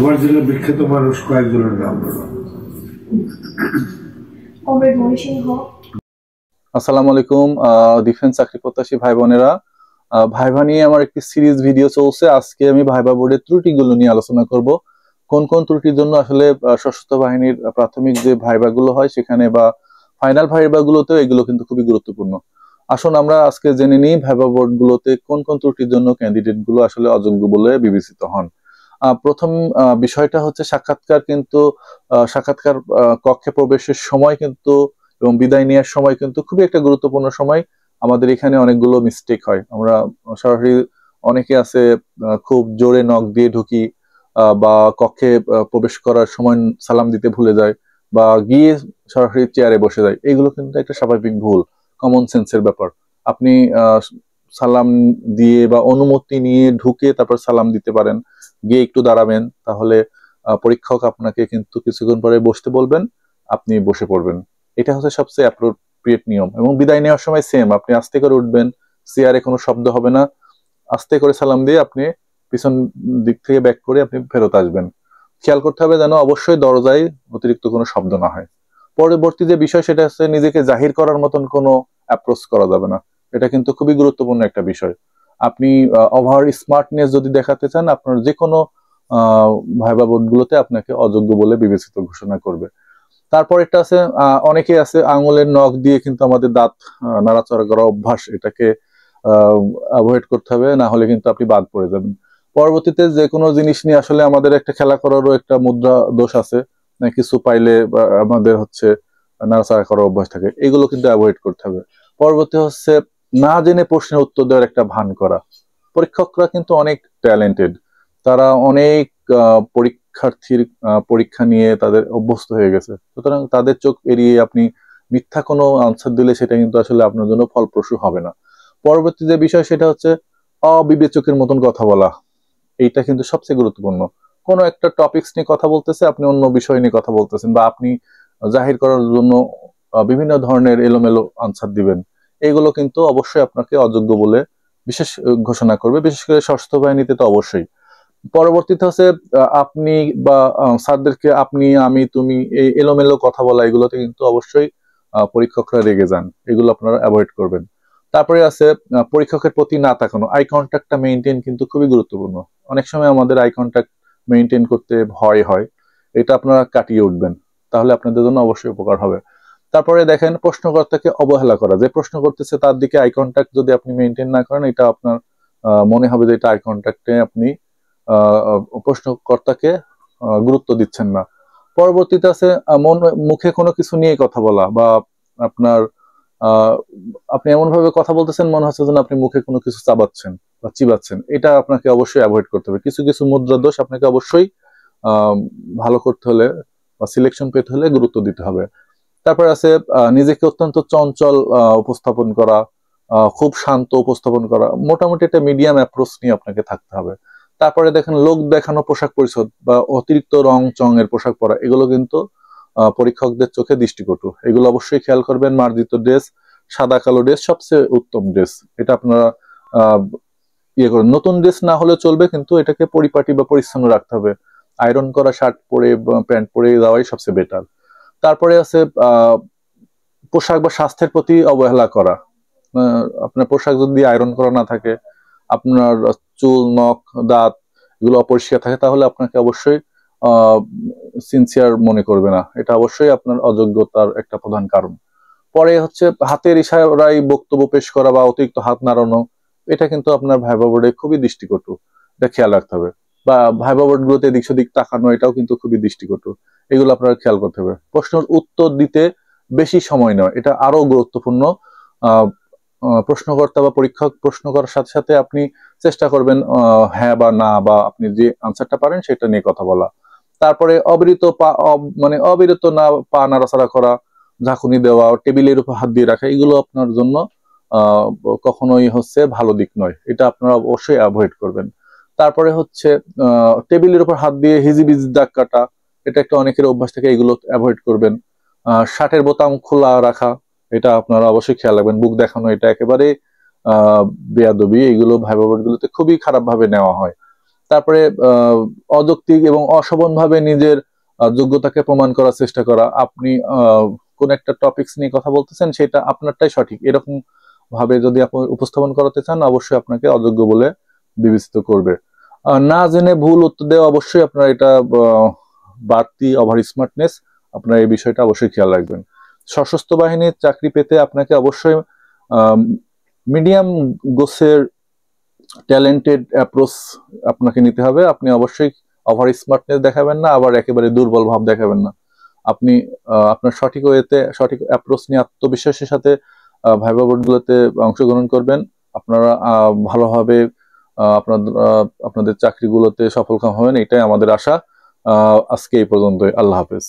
তোমার জেলার বিখ্যাত মানুষ কয়েকজনের নাম বলো। আসসালামু আলাইকুম ডিফেন্স চাকরি প্রত্যাশী ভাই বোনেরা, ভাইভা নিয়ে আমার একটি সিরিজ ভিডিও চলছে। আজকে আমি ভাইভা বোর্ডের ত্রুটিগুলো নিয়ে আলোচনা করব। কোন কোন ত্রুটির জন্য আসলে সশস্ত্র বাহিনীর প্রাথমিক যে ভাইভা গুলো হয় সেখানে বা ফাইনাল ভাইভা গুলোতেও এগুলো কিন্তু খুবই গুরুত্বপূর্ণ। আসুন আমরা আজকে জেনে নিই ভাইভা বোর্ড গুলোতে কোন কোন ত্রুটির জন্য ক্যান্ডিডেট গুলো আসলে অযোগ্য বলে বিবেচিত হন। প্রথম বিষয়টা হচ্ছে সাক্ষাৎকার। কিন্তু সাক্ষাৎকার কক্ষে প্রবেশের সময় কিন্তু এবং বিদায় নেওয়ার সময় কিন্তু খুবই একটা গুরুত্বপূর্ণ সময়। আমাদের এখানে অনেকগুলো মিস্টেক হয়। আমরা সরাসরি অনেকে আছে খুব জোরে নক দিয়ে ঢুকি বা কক্ষে প্রবেশ করার সময় সালাম দিতে ভুলে যায় বা গিয়ে সরাসরি চেয়ারে বসে যায়। এগুলো কিন্তু একটা স্বাভাবিক ভুল, কমন সেন্সের ব্যাপার। আপনি সালাম দিয়ে বা অনুমতি নিয়ে ঢুকে তারপর সালাম দিতে পারেন, গিয়ে একটু দাঁড়াবেন, তাহলে পরীক্ষক আপনাকে কিন্তু কিছুক্ষণ পরে বসতে বলবেন, আপনি বসে পড়বেন। এটা হচ্ছে সবচেয়ে অ্যাপ্রোপ্রিয়েট নিয়ম। এবং বিদায় নেওয়ার সময় সেম, আপনি আস্তে করে উঠবেন, চেয়ারে কোনো শব্দ হবে না, আস্তে করে সালাম দিয়ে আপনি পিছন দিক থেকে ব্যাক করে আপনি ফেরত আসবেন। খেয়াল করতে হবে যেন অবশ্যই দরজায় অতিরিক্ত কোনো শব্দ না হয়। পরবর্তী যে বিষয় সেটা হচ্ছে নিজেকে জাহির করার মতন কোনো অ্যাপ্রোচ করা যাবে না। এটা কিন্তু খুবই গুরুত্বপূর্ণ একটা বিষয়। আপনি ওভার স্মার্টনেস যদি দেখাতে চান, আপনার যে কোনো ভাইভা বোর্ডগুলোতে আপনাকে অযোগ্য বলে বিবেচিত ঘোষণা করবে। তারপর একটা আছে, অনেকে আছে আঙুলের নখ দিয়ে কিন্তু আমাদের দাঁত নাড়াচাড়া করা অভ্যাস, এটাকে অ্যাভয়েড করতে হবে, না হলে কিন্তু আপনি বাদ পড়ে যাবেন। পরবর্তীতে যে কোনো জিনিস নিয়ে আসলে আমাদের একটা খেলা করারও একটা মুদ্রা দোষ আছে, কিছু পাইলে আমাদের হচ্ছে নাড়াচাড়া করার অভ্যাস থাকে, এগুলো কিন্তু অ্যাভয়েড করতে হবে। পরবর্তী হচ্ছে না জেনে প্রশ্নের উত্তর দেওয়ার একটা ভান করা। পরীক্ষকরা কিন্তু অনেক ট্যালেন্টেড, তারা অনেক পরীক্ষার্থীর পরীক্ষা নিয়ে তাদের অভ্যস্ত হয়ে গেছে, সুতরাং তাদের চোখ এড়িয়ে আপনি মিথ্যা কোনো আনসার দিলে সেটা কিন্তু আসলে আপনার জন্য ফলপ্রসূ হবে না। পরবর্তী যে বিষয় সেটা হচ্ছে অবিবেচকের মতন কথা বলা। এইটা কিন্তু সবচেয়ে গুরুত্বপূর্ণ। কোনো একটা টপিকস নিয়ে কথা বলতেছে, আপনি অন্য বিষয় নিয়ে কথা বলতেছেন, বা আপনি জাহির করার জন্য বিভিন্ন ধরনের এলোমেলো আনসার দিবেন, এগুলো কিন্তু অবশ্যই আপনাকে অযোগ্য বলে বিশেষ ঘোষণা করবে, বিশেষ করে সশস্ত্র বাহিনীতে তো অবশ্যই। পরবর্তীতে হচ্ছে আপনি বা স্যারদেরকে আপনি, আমি, তুমি, এই এলোমেলো কথা বলা, এগুলোতে কিন্তু অবশ্যই পরীক্ষকরা রেগে যান, এগুলো আপনারা অ্যাভয়েড করবেন। তারপরে আছে পরীক্ষকের প্রতি না তাকানো। আই কন্ট্যাক্টটা মেনটেন কিন্তু খুবই গুরুত্বপূর্ণ। অনেক সময় আমাদের আই কন্ট্যাক্ট মেনটেন করতে ভয় হয়, এটা আপনারা কাটিয়ে উঠবেন, তাহলে আপনাদের জন্য অবশ্যই উপকার হবে। তারপরে দেখেন প্রশ্নকর্তাকে অবহেলা করা। যে প্রশ্ন করতেছে তার দিকে আই কন্ট্যাক্ট যদি আপনি মেনটেন না করেন, এটা আপনার মনে হবে যে এটা আই কন্ট্যাক্টে আপনি প্রশ্নকর্তাকে গুরুত্ব দিচ্ছেন না। পরবর্তীতে আছে মুখে কোনো কিছু নিয়ে কথা বলা, বা আপনার আপনি এমন ভাবে কথা বলতেছেন মনে হচ্ছে যেন আপনি মুখে কোনো কিছু চাবাচ্ছেন বা চিবাচ্ছেন, এটা আপনাকে অবশ্যই অ্যাভয়েড করতে হবে। কিছু কিছু মুদ্রা দোষ আপনাকে অবশ্যই ভালো করতে হলে বা সিলেকশন পেতে হলে গুরুত্ব দিতে হবে। তারপর আছে নিজেকে অত্যন্ত চঞ্চল উপস্থাপন করা, খুব শান্ত উপস্থাপন করা, মোটামুটি একটা মিডিয়াম অ্যাপ্রোচ নিয়ে আপনাকে থাকতে হবে। তারপরে দেখেন লোক দেখানো পোশাক পরিচ্ছদ বা অতিরিক্ত রং চং এর পোশাক পরা, এগুলো কিন্তু পরীক্ষকদের চোখে দৃষ্টিকটু। এগুলো অবশ্যই খেয়াল করবেন। মার্জিত ড্রেস, সাদা কালো ড্রেস সবচেয়ে উত্তম ড্রেস, এটা আপনারা ইয়ে করেন। নতুন ড্রেস না হলে চলবে, কিন্তু এটাকে পরিপাটি বা পরিচ্ছন্ন রাখতে হবে। আয়রন করা শার্ট পরে বা প্যান্ট পরে যাওয়াই সবচেয়ে বেটার। তারপরে আছে পোশাক বা স্বাস্থ্যের প্রতি অবহেলা করা। আপনার পোশাক যদি আয়রন করা না থাকে, আপনার চুল, নখ, দাঁত এগুলো অপরিষ্কার থাকে, তাহলে আপনাকে অবশ্যই সিনসিয়ার মনে করবে না, এটা অবশ্যই আপনার অযোগ্যতার একটা প্রধান কারণ। পরে হচ্ছে হাতের ইশারায় বক্তব্য পেশ করা বা অতিরিক্ত হাত নাড়ানো, এটা কিন্তু আপনার ভাইভা বোর্ডে খুবই দৃষ্টিকটু, এটা খেয়াল রাখতে হবে। বা ভাইভা বোর্ড গুলোতে এদিক সেদিক তাকানো, এটাও কিন্তু খুবই দৃষ্টিকটু, এগুলো আপনার খেয়াল করতে হবে। প্রশ্নের উত্তর দিতে বেশি সময় নেওয়া, এটা আরো গুরুত্বপূর্ণ। প্রশ্নকর্তা বা পরীক্ষক প্রশ্ন করার সাথে সাথে আপনি চেষ্টা করবেন হ্যাঁ বা না, বা আপনি যে আনসারটা পারেন সেটা নিয়ে কথা বলা। তারপরে অবিরত মানে অবিরত না পা নাড়াচাড়া করা, ঝাঁকুনি দেওয়া, টেবিলের উপর হাত দিয়ে রাখা, এগুলো আপনার জন্য কখনোই হচ্ছে ভালো দিক নয়, এটা আপনারা অবশ্যই অ্যাভয়েড করবেন। তারপরে হচ্ছে টেবিলের উপর হাত দিয়ে হিজিবিজি দাগ কাটা, এটা একটা অনেকের অভ্যাস থেকে, এগুলো অ্যাভয়েড করবেন। শার্টের বোতাম খোলা রাখা, এটা আপনারা অবশ্যই খেয়াল রাখবেন। বুক দেখানো, এটা একেবারে বেয়াদবি, এগুলো ভাইভা বোর্ড গুলোতে খুবই খারাপ ভাবে নেওয়া হয়। তারপরে অযৌক্তিক এবং অশোভনভাবে নিজের যোগ্যতাকে প্রমাণ করার চেষ্টা করা। আপনি কোন একটা টপিকস নিয়ে কথা বলতেছেন, সেটা আপনারটাই সঠিক এরকম ভাবে যদি আপনি উপস্থাপন করাতে চান, অবশ্যই আপনাকে অযোগ্য বলে বিবেচিত করবে। না জেনে ভুল উত্তর দেওয়া, অবশ্যই আপনার এটা বাড়তি ওভার স্মার্টনেস, আপনার এই বিষয়টা অবশ্যই খেয়াল রাখবেন। সশস্ত্র বাহিনীর চাকরি পেতে আপনাকে অবশ্যই মিডিয়াম গোছের ট্যালেন্টেড অ্যাপ্রোচ আপনাকে নিতে হবে। আপনি অবশ্যই ওভার স্মার্টনেস দেখাবেন না, আবার একেবারে দুর্বল ভাব দেখাবেন না। আপনি আপনার সঠিক ওয়েতে সঠিক অ্যাপ্রোচ নিয়ে আত্মবিশ্বাসের সাথে ভাইভা বোর্ডগুলোতে অংশগ্রহণ করবেন। আপনারা ভালোভাবে আপনাদের চাকরিগুলোতে সফলকাম হবেন, এটাই আমাদের আশা। আজকে এই পর্যন্তই। আল্লাহ হাফেজ।